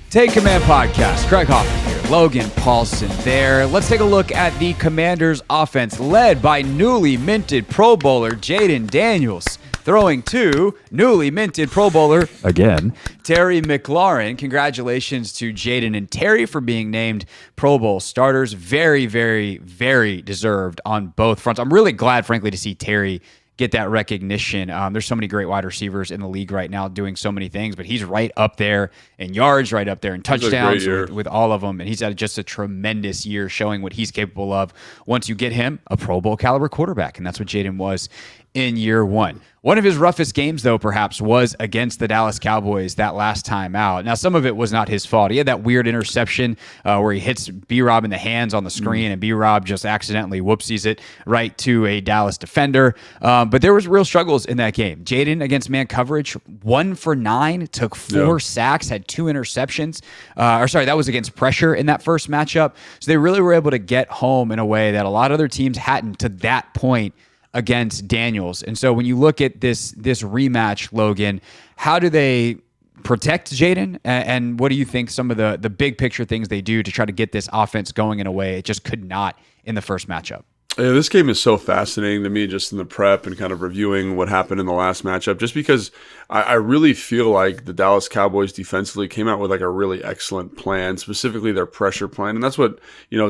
Take Command Podcast. Craig Hoffman here. Logan Paulson there. Let's take a look at the Commanders' offense led by newly minted Pro Bowler Jayden Daniels. Throwing to newly minted Pro Bowler, again, Terry McLaurin. Congratulations to Jayden and Terry for being named Pro Bowl starters. Very, very, very deserved on both fronts. I'm really glad, frankly, to see Terry get that recognition. There's so many great wide receivers in the league right now doing so many things, but he's right up there in yards, right up there in touchdowns with all of them. And he's had just a tremendous year showing what he's capable of once you get him a Pro Bowl caliber quarterback. And that's what Jayden was in year one. One of his roughest games, though, perhaps, was against the Dallas Cowboys that last time out. Now, some of it was not his fault. He had that weird interception where he hits B-Rob in the hands on the screen, and B-Rob just accidentally whoopsies it right to a Dallas defender. But there was real struggles in that game. Jayden against man coverage, 1 for 9, took 4 sacks, had 2 interceptions. That was against pressure in that first matchup. So they really were able to get home in a way that a lot of other teams hadn't to that point against Daniels. And so when you look at this rematch, Logan, how do they protect Jayden? And what do you think some of the big picture things they do to try to get this offense going in a way it just could not in the first matchup? Yeah, this game is so fascinating to me just in the prep and kind of reviewing what happened in the last matchup, just because I really feel like the Dallas Cowboys defensively came out with like a really excellent plan, specifically their pressure plan. And that's what,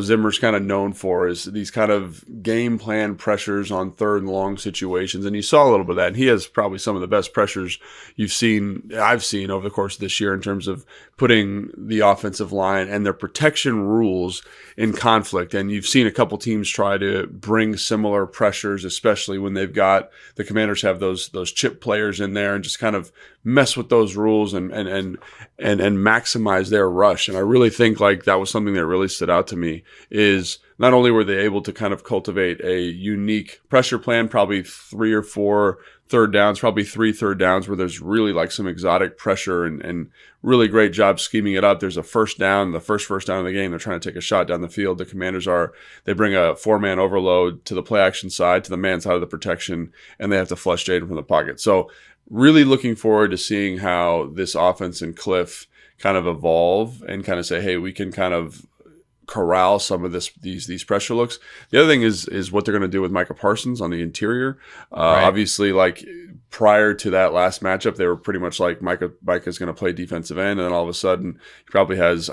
Zimmer's kind of known for, is these kind of game plan pressures on third and long situations. And you saw a little bit of that. And he has probably some of the best pressures I've seen over the course of this year in terms of putting the offensive line and their protection rules in conflict. And you've seen a couple teams try to bring similar pressures, especially when they've got the Commanders have those chip players in there and just kind of mess with those rules and maximize their rush. And I really think like that was something that really stood out to me, is not only were they able to kind of cultivate a unique pressure plan, probably 3 or 4 third downs, probably 3 third downs where there's really like some exotic pressure and really great job scheming it up. There's a first down, the first down of the game. They're trying to take a shot down the field. The Commanders they bring a 4-man overload to the play action side, to the man side of the protection, and they have to flush Jayden from the pocket. So really looking forward to seeing how this offense and Cliff kind of evolve and kind of say, hey, we can kind of corral some of these pressure looks. The other thing is what they're going to do with Micah Parsons on the interior. Right. Obviously, like prior to that last matchup, they were pretty much like Micah's going to play defensive end, and then all of a sudden he probably has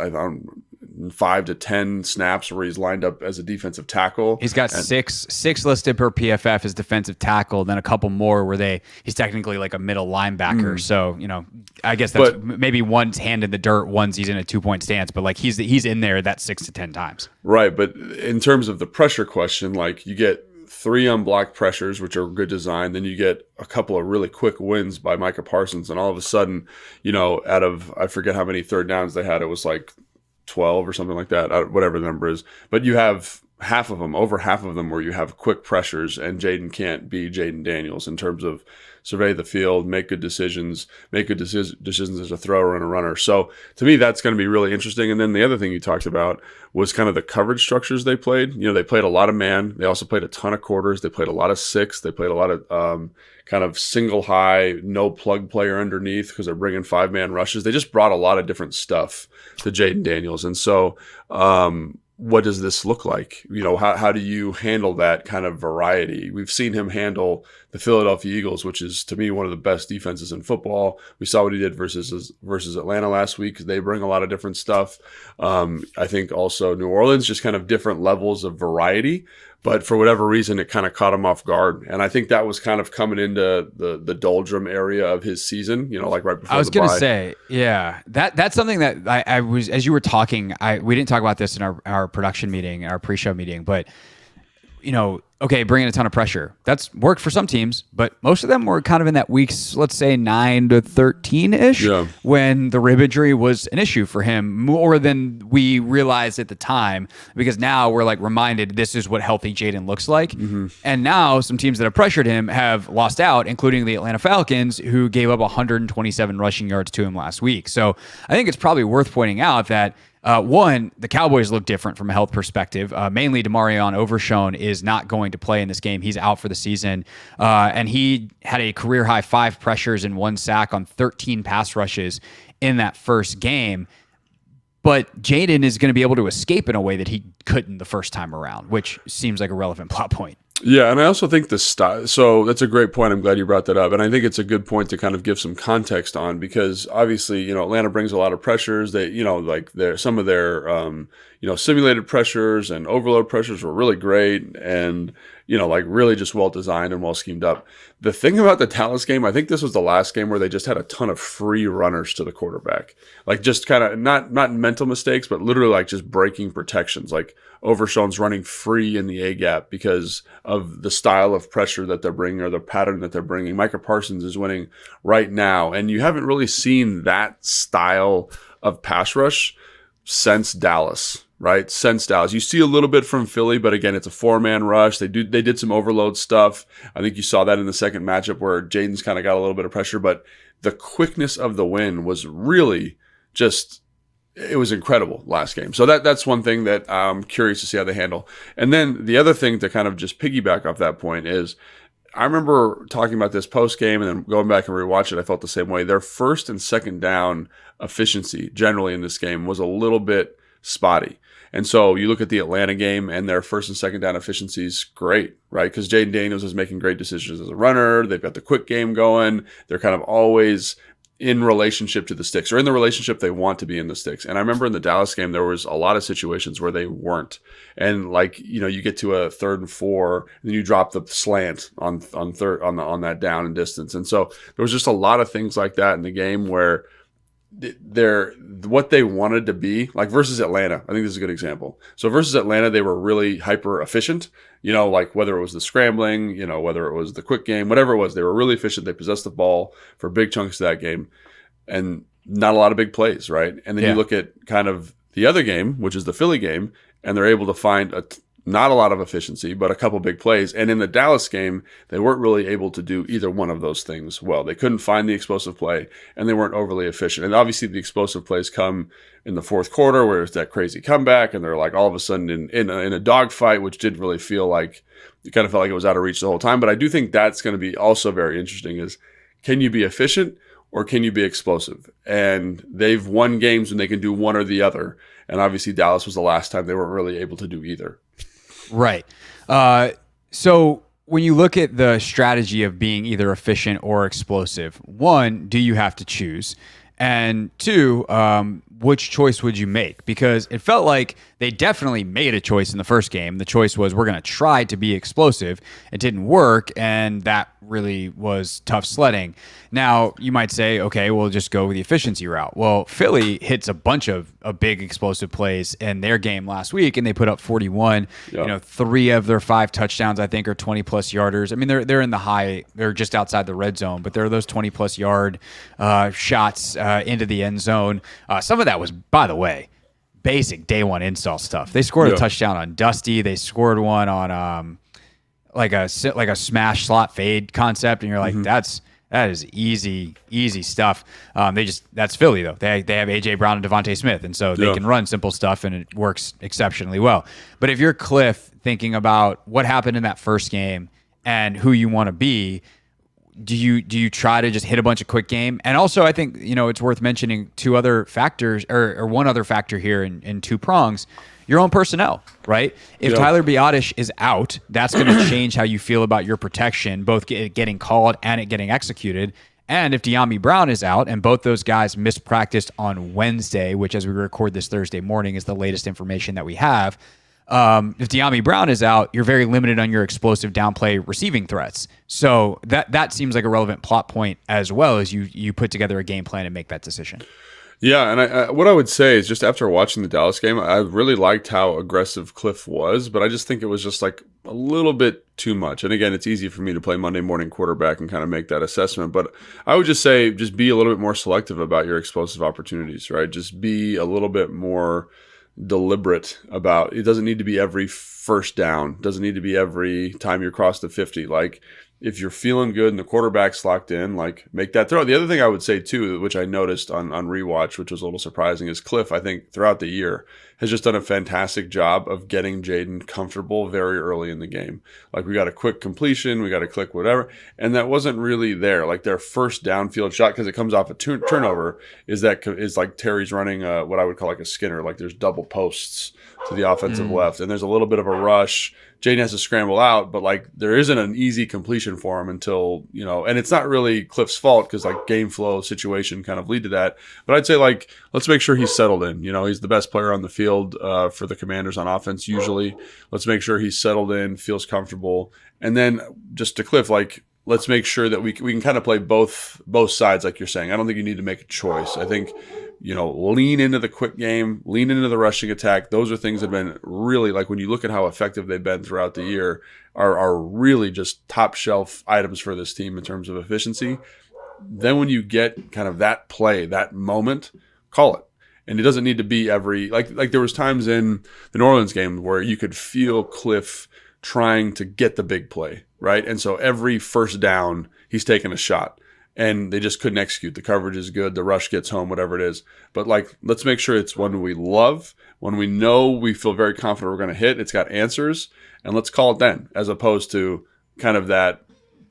5 to 10 snaps where he's lined up as a defensive tackle. He's got six listed per PFF as defensive tackle, then a couple more where he's technically like a middle linebacker. So, I guess that's maybe one's hand in the dirt, one's he's in a 2-point stance, but like he's in there that 6 to 10 times. Right, but in terms of the pressure question, like you get 3 unblocked pressures, which are good design. Then you get a couple of really quick wins by Micah Parsons, and all of a sudden, out of, I forget how many third downs they had, it was like 12 or something like that, whatever the number is. But you have over half of them where you have quick pressures, and Jayden can't be Jayden Daniels in terms of survey the field, make good decisions as a thrower and a runner. So to me, that's going to be really interesting. And then the other thing you talked about was kind of the coverage structures they played. They played a lot of man. They also played a ton of quarters. They played a lot of 6. They played a lot of kind of single high, no plug player underneath because they're bringing 5-man rushes. They just brought a lot of different stuff to Jayden Daniels. And so what does this look like? How do you handle that kind of variety? We've seen him handle the Philadelphia Eagles, which is to me one of the best defenses in football. We saw what he did versus Atlanta last week. They bring a lot of different stuff. I think also New Orleans, just kind of different levels of variety. But for whatever reason, it kind of caught him off guard. And I think that was kind of coming into the doldrum area of his season, like right before the bye. I was going to say, yeah, that's something that I was, as you were talking, we didn't talk about this in our production meeting, our pre-show meeting, but, okay, bringing a ton of pressure. That's worked for some teams, but most of them were kind of in that weeks, let's say 9 to 13-ish, when the rib injury was an issue for him more than we realized at the time, because now we're like reminded this is what healthy Jayden looks like. Mm-hmm. And now some teams that have pressured him have lost out, including the Atlanta Falcons, who gave up 127 rushing yards to him last week. So I think it's probably worth pointing out that one, the Cowboys look different from a health perspective. Mainly DeMarion Overshown is not going to play in this game. He's out for the season. And he had a career-high 5 pressures and 1 sack on 13 pass rushes in that first game. but Jayden is going to be able to escape in a way that he couldn't the first time around, which seems like a relevant plot point. Yeah, and I also think the style. So that's a great point. I'm glad you brought that up, and I think it's a good point to kind of give some context on, because obviously, Atlanta brings a lot of pressures. They, like some of their, simulated pressures and overload pressures were really great, and like really just well designed and well schemed up. The thing about the Dallas game, I think this was the last game where they just had a ton of free runners to the quarterback, like just kind of not mental mistakes, but literally like just breaking protections, like Overshown's running free in the A gap because of the style of pressure that they're bringing or the pattern that they're bringing. Micah Parsons is winning right now, and you haven't really seen that style of pass rush since Dallas. Right, since Dallas, you see a little bit from Philly, but again, it's a 4-man rush. They did some overload stuff. I think you saw that in the second matchup where Jayden's kind of got a little bit of pressure, but the quickness of the win was really just, it was incredible last game. So that's one thing that I'm curious to see how they handle. And then the other thing to kind of just piggyback off that point is, I remember talking about this post game and then going back and rewatch it. I felt the same way. Their first and second down efficiency generally in this game was a little bit spotty. And so you look at the Atlanta game and their first and second down efficiencies, great, right? Because Jayden Daniels is making great decisions as a runner. They've got the quick game going. They're kind of always in relationship to the sticks, or in the relationship they want to be in the sticks. And I remember in the Dallas game, there was a lot of situations where they weren't. And like, you get to a 3rd and 4, and then you drop the slant on that down and distance. And so there was just a lot of things like that in the game where they're what they wanted to be, like versus Atlanta. I think this is a good example. So versus Atlanta, they were really hyper efficient, like whether it was the scrambling, whether it was the quick game, whatever it was, they were really efficient. They possessed the ball for big chunks of that game and not a lot of big plays, right? And then you look at kind of the other game, which is the Philly game, and they're able to find not a lot of efficiency, but a couple big plays. And in the Dallas game, they weren't really able to do either one of those things well. They couldn't find the explosive play, and they weren't overly efficient. And obviously the explosive plays come in the fourth quarter, where it's that crazy comeback, and they're like all of a sudden in a dogfight, which didn't really feel like, it kind of felt like it was out of reach the whole time. But I do think that's going to be also very interesting is, can you be efficient or can you be explosive? And they've won games when they can do one or the other. And obviously Dallas was the last time they weren't really able to do either. Right. So when you look at the strategy of being either efficient or explosive, one, do you have to choose? And two, which choice would you make? Because it felt like they definitely made a choice in the first game. The choice was, we're going to try to be explosive. It didn't work, and that really was tough sledding. Now, you might say, okay, we'll just go with the efficiency route. Well, Philly hits a bunch of big explosive plays in their game last week, and they put up 41. Yeah. 3 of their 5 touchdowns, I think, are 20-plus yarders. I mean, they're in the high, they're just outside the red zone, but there are those 20-plus yard shots into the end zone. Some of that was, by the way, basic day one install stuff. They scored a touchdown on Dusty. They scored one on like a smash slot fade concept, and you're like, that is easy stuff. That's Philly though. They have AJ Brown and Devontae Smith, and so they can run simple stuff, and it works exceptionally well. But if you're Cliff thinking about what happened in that first game and who you want to be, do you try to just hit a bunch of quick game? And also, I think it's worth mentioning 2 other factors, or one other factor here in 2 prongs. Your own personnel, right? If Tyler Biadasz is out, that's going to change how you feel about your protection, both getting called and it getting executed. And if De'Ami Brown is out, and both those guys missed practice on Wednesday, which as we record this Thursday morning is the latest information that we have, if De'Ami Brown is out, you're very limited on your explosive downplay receiving threats. So that seems like a relevant plot point as well, as you put together a game plan and make that decision. Yeah, and what I would say is, just after watching the Dallas game, I really liked how aggressive Cliff was, but I just think it was just like a little bit too much. And again, it's easy for me to play Monday morning quarterback and kind of make that assessment, but I would just say, just be a little bit more selective about your explosive opportunities, right? Just be a little bit more deliberate about, it doesn't need to be every first down, doesn't need to be every time you cross the 50. Like, if you're feeling good and the quarterback's locked in, like make that throw. The other thing I would say too, which I noticed on rewatch, which was a little surprising, is Cliff, I think throughout the year has just done a fantastic job of getting Jayden comfortable very early in the game. Like we got a quick completion, we got a click, whatever. And that wasn't really there. Like their first downfield shot, because it comes off a turnover, is like Terry's running what I would call like a Skinner. Like there's double posts to the offensive left, and there's a little bit of a rush. Jayden has to scramble out, but like there isn't an easy completion for him until, and it's not really Cliff's fault because like game flow situation kind of lead to that. But I'd say like, let's make sure he's settled in. He's the best player on the field for the Commanders on offense usually. Let's make sure he's settled in, feels comfortable. And then just to Cliff, like, let's make sure that we can kind of play both sides like you're saying. I don't think you need to make a choice. I think lean into the quick game, lean into the rushing attack. Those are things that have been really, like when you look at how effective they've been throughout the year, are really just top shelf items for this team in terms of efficiency. Then when you get kind of that play, that moment, call it. And it doesn't need to be every, like there was times in the New Orleans game where you could feel Cliff trying to get the big play, right? And so every first down, he's taking a shot. And they just couldn't execute. The coverage is good. The rush gets home, whatever it is. But like, let's make sure it's one we love, when we know we feel very confident we're going to hit. It's got answers, and let's call it then, as opposed to kind of that,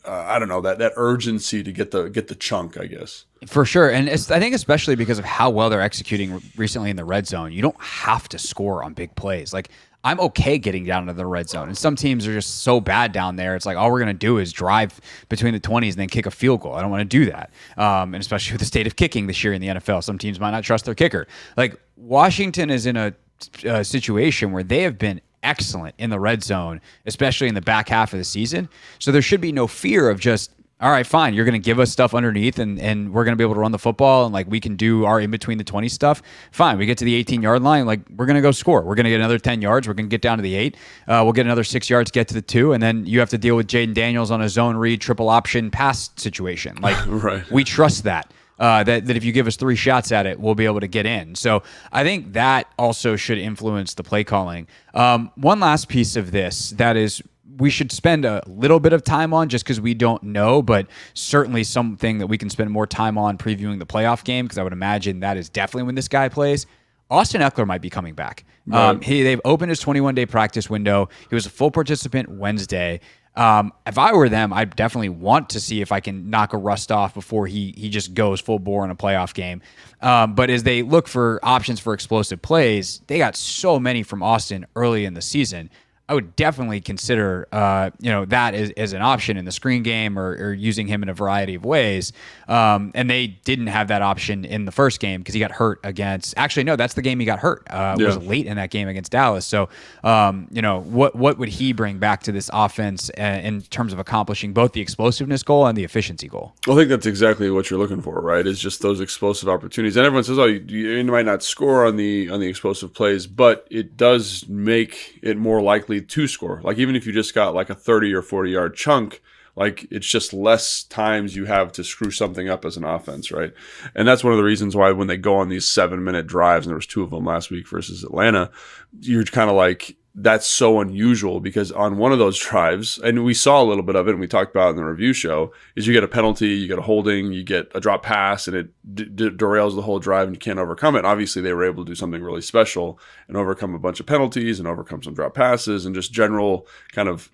that urgency to get the chunk, I guess. For sure. And I think especially because of how well they're executing recently in the red zone, you don't have to score on big plays. Like, I'm okay getting down to the red zone. And some teams are just so bad down there. It's like, all we're going to do is drive between the 20s and then kick a field goal. I don't want to do that. And especially with the state of kicking this year in the NFL, some teams might not trust their kicker. Like, Washington is in a situation where they have been excellent in the red zone, especially in the back half of the season. So there should be no fear of just, all right, fine, you're going to give us stuff underneath and we're going to be able to run the football and like we can do our in between the 20 stuff. Fine, we get to the 18-yard line, like we're going to go score. We're going to get another 10 yards. We're going to get down to the 8. We'll get another 6 yards, get to the 2, and then you have to deal with Jayden Daniels on a zone read, triple option pass situation. Like, right. We trust that. That if you give us 3 shots at it, we'll be able to get in. So I think that also should influence the play calling. One last piece of this that is we should spend a little bit of time on just because we don't know, but certainly something that we can spend more time on previewing the playoff game, because I would imagine that is definitely when this guy plays. Austin Eckler might be coming back. Right. They've opened his 21-day practice window. He was a full participant Wednesday. If I were them, I'd definitely want to see if I can knock a rust off before he just goes full bore in a playoff game. But as they look for options for explosive plays, they got so many from Austin early in the season. I would definitely consider, that as an option in the screen game or using him in a variety of ways. And they didn't have that option in the first game because he got hurt against. Actually, no, that's the game he got hurt. It was late in that game against Dallas. So, what would he bring back to this offense in terms of accomplishing both the explosiveness goal and the efficiency goal? I think that's exactly what you're looking for, right? It's just those explosive opportunities. And everyone says, "Oh, you might not score on the explosive plays," but it does make it more likely to score. Like even if you just got like a 30 or 40 yard chunk, like it's just less times you have to screw something up as an offense, right? And that's one of the reasons why when they go on these 7-minute drives, and there was 2 of them last week versus Atlanta, you're kind of like, that's so unusual, because on one of those drives, and we saw a little bit of it and we talked about it in the review show, is you get a penalty, you get a holding, you get a drop pass, and it derails the whole drive and you can't overcome it. Obviously, they were able to do something really special and overcome a bunch of penalties and overcome some drop passes and just general kind of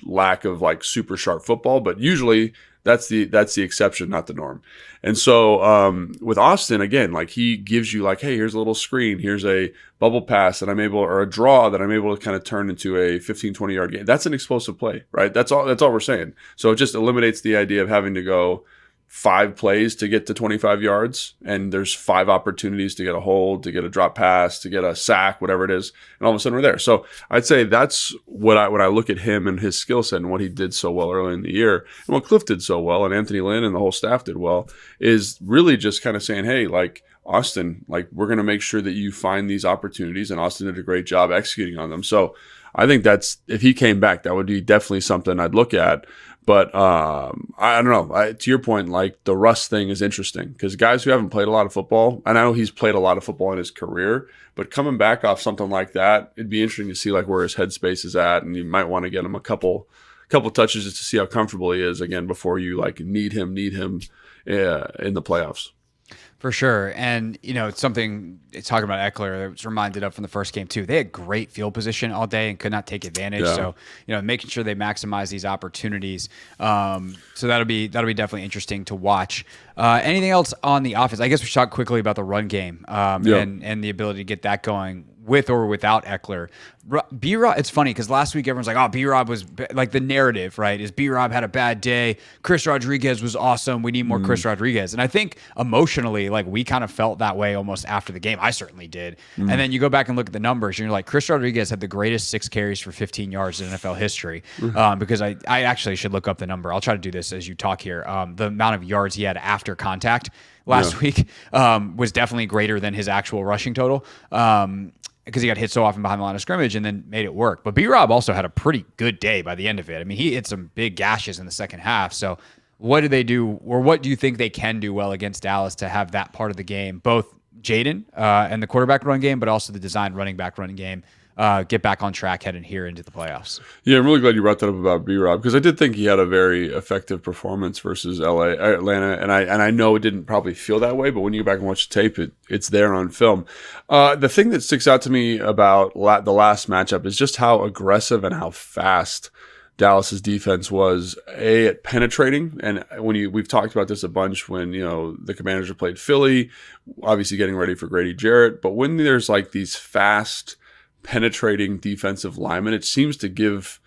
lack of like super sharp football. But usually that's the exception, not the norm. And so with Austin, again, like he gives you like, hey, here's a little screen, here's a bubble pass that I'm able, or a draw that I'm able to kind of turn into a 15, 20 yard game. That's an explosive play, right? That's all we're saying. So it just eliminates the idea of having to go 5 plays to get to 25 yards, and there's 5 opportunities to get a hold, to get a drop pass, to get a sack, whatever it is, and all of a sudden we're there. So I'd say that's what I look at him and his skill set and what he did so well early in the year, and what Cliff did so well, and Anthony Lynn and the whole staff did well, is really just kind of saying, hey, like Austin, like we're going to make sure that you find these opportunities, and Austin did a great job executing on them. So I think that's, if he came back, that would be definitely something I'd look at. But I don't know. To your point, like the rust thing is interesting because guys who haven't played a lot of football, and I know he's played a lot of football in his career, but coming back off something like that, it'd be interesting to see like where his headspace is at, and you might want to get him a couple couple touches just to see how comfortable he is again before you like need him in the playoffs. For sure. And, it's something talking about Eckler, I was reminded of from the first game too. They had great field position all day and could not take advantage. Yeah. So, making sure they maximize these opportunities. So that'll be definitely interesting to watch. Anything else on the offense? I guess we should talk quickly about the run game and the ability to get that going with or without Eckler. B-Rob, it's funny because last week everyone's like, oh, B-Rob was like the narrative, right? Is B-Rob had a bad day. Chris Rodriguez was awesome. We need more Chris Rodriguez. And I think emotionally, like we kind of felt that way almost after the game. I certainly did. And then you go back and look at the numbers and you're like, Chris Rodriguez had the greatest 6 carries for 15 yards in NFL history. Because I actually should look up the number. I'll try to do this as you talk here. The amount of yards he had after contact last week was definitely greater than his actual rushing total. Because he got hit so often behind the line of scrimmage and then made it work. But B-Rob also had a pretty good day by the end of it. I mean, he hit some big gashes in the second half. So what do they do, or what do you think they can do well against Dallas to have that part of the game, both Jayden and the quarterback run game, but also the designed running back running game, get back on track heading here into the playoffs? Yeah, I'm really glad you brought that up about B-Rob because I did think he had a very effective performance versus Atlanta, and I know it didn't probably feel that way, but when you go back and watch the tape, it's there on film. The thing that sticks out to me about the last matchup is just how aggressive and how fast Dallas's defense was at penetrating. And we've talked about this a bunch when the Commanders have played Philly, obviously getting ready for Grady Jarrett, but when there's like these fast penetrating defensive linemen, it seems to give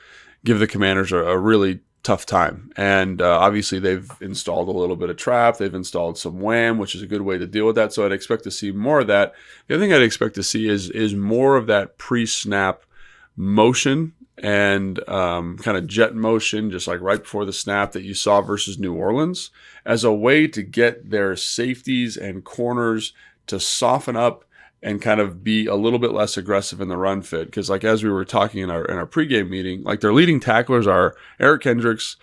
the Commanders a really tough time. And obviously they've installed a little bit of trap. They've installed some wham, which is a good way to deal with that. So I'd expect to see more of that. The other thing I'd expect to see is more of that pre-snap motion and kind of jet motion, just like right before the snap that you saw versus New Orleans, as a way to get their safeties and corners to soften up and kind of be a little bit less aggressive in the run fit. Because like as we were talking in our pregame meeting, like their leading tacklers are Eric Kendricks,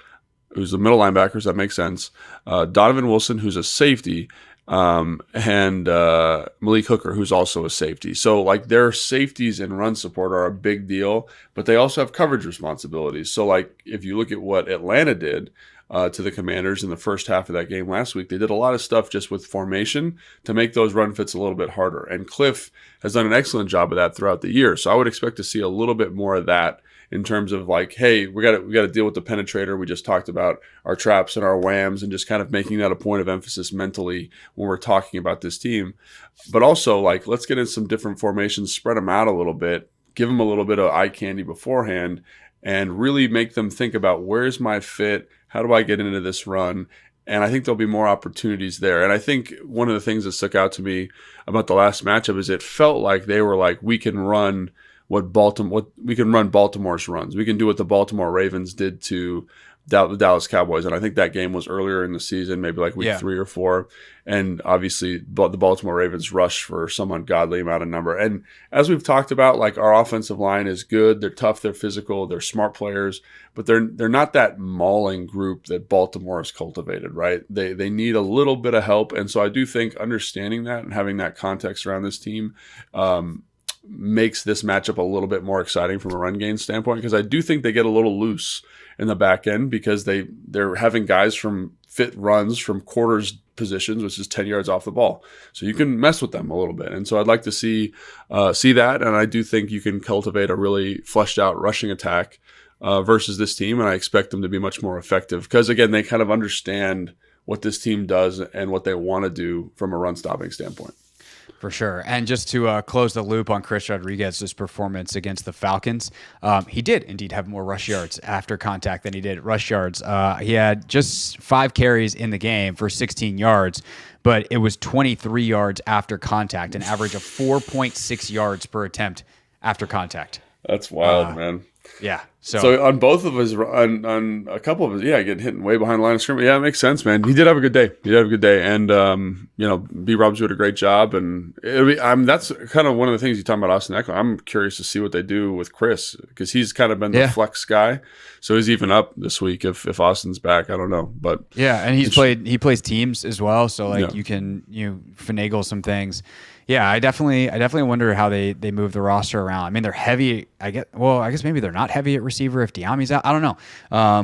who's the middle linebackers, that makes sense, Donovan Wilson, who's a safety, and Malik Hooker, who's also a safety. So like their safeties and run support are a big deal, but they also have coverage responsibilities. So like if you look at what Atlanta did to the Commanders in the first half of that game last week, they did a lot of stuff just with formation to make those run fits a little bit harder. And Cliff has done an excellent job of that throughout the year. So I would expect to see a little bit more of that in terms of like, hey, we got to deal with the penetrator. We just talked about our traps and our whams and just kind of making that a point of emphasis mentally when we're talking about this team. But also like, let's get in some different formations, spread them out a little bit, give them a little bit of eye candy beforehand, and really make them think about where's my fit? How do I get into this run? And I think there'll be more opportunities there. And I think one of the things that stuck out to me about the last matchup is it felt like they were like, we can run Baltimore's runs. We can do what the Baltimore Ravens did to the Dallas Cowboys. And I think that game was earlier in the season, maybe like week 3 or 4. And obviously the Baltimore Ravens rushed for some ungodly amount of number. And as we've talked about, like our offensive line is good. They're tough. They're physical. They're smart players, but they're not that mauling group that Baltimore has cultivated, right? They need a little bit of help. And so I do think understanding that and having that context around this team, makes this matchup a little bit more exciting from a run game standpoint, because I do think they get a little loose in the back end because they're having guys from fit runs from quarters positions, which is 10 yards off the ball. So you can mess with them a little bit. And so I'd like to see that. And I do think you can cultivate a really fleshed out rushing attack versus this team. And I expect them to be much more effective because, again, they kind of understand what this team does and what they want to do from a run stopping standpoint. For sure. And just to close the loop on Chris Rodriguez's performance against the Falcons, he did indeed have more rush yards after contact than he did rush yards. He had just 5 carries in the game for 16 yards, but it was 23 yards after contact, an average of 4.6 yards per attempt after contact. That's wild, man. Yeah. So on both of his, on a couple of his, getting hit way behind the line of scrimmage. Yeah, it makes sense, man. He did have a good day. And, B-Rob's doing a great job. And that's kind of one of the things you talk about Austin Eckler. I'm curious to see what they do with Chris because he's kind of been the flex guy. So he's even up this week if Austin's back. I don't know. But yeah, and he plays teams as well. So you can finagle some things. Yeah, I definitely wonder how they move the roster around. I mean, they're heavy. I guess maybe they're not heavy at receiver if Diami's out. I don't know.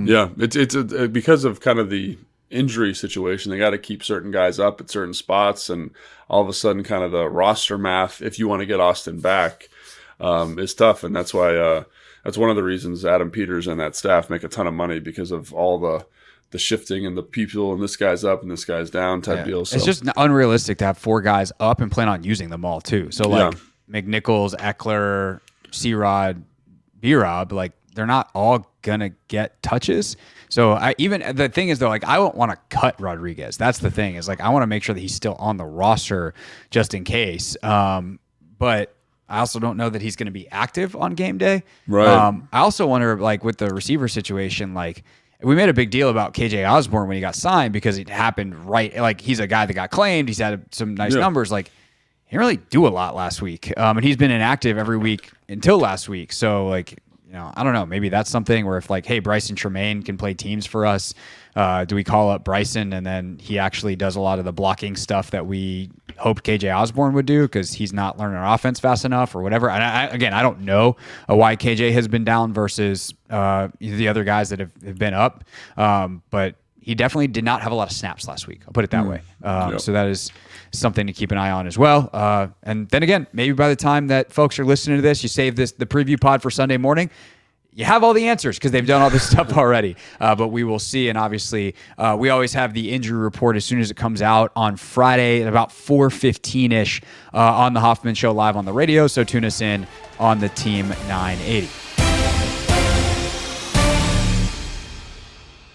Yeah, it's because of kind of the injury situation. They got to keep certain guys up at certain spots, and all of a sudden, kind of the roster math, if you want to get Austin back, is tough. And that's why that's one of the reasons Adam Peters and that staff make a ton of money, because of all the shifting and the people, and this guy's up and this guy's down type deal. So it's just unrealistic to have 4 guys up and plan on using them all too. So like McNichols, Eckler, C-Rod, B-Rob, like they're not all gonna get touches. So the thing is though, like I don't want to cut Rodriguez. That's the thing, is like I want to make sure that he's still on the roster just in case. But I also don't know that he's going to be active on game day. Right. I also wonder, like with the receiver situation, like we made a big deal about KJ Osborne when he got signed because it happened right. Like he's a guy that got claimed. He's had some nice numbers. Like he didn't really do a lot last week. And he's been inactive every week until last week. So like, I don't know. Maybe that's something where if like, hey, Bryson Tremaine can play teams for us. Do we call up Bryson and then he actually does a lot of the blocking stuff that we hoped KJ Osborne would do because he's not learning our offense fast enough or whatever. And I don't know why KJ has been down versus the other guys that have been up. But he definitely did not have a lot of snaps last week. I'll put it that way. So that is something to keep an eye on as well. And then again, maybe by the time that folks are listening to this, you save the preview pod for Sunday morning, you have all the answers because they've done all this stuff already. But we will see. And obviously, we always have the injury report as soon as it comes out on Friday at about 4:15-ish on the Hoffman Show live on the radio. So tune us in on the Team 980.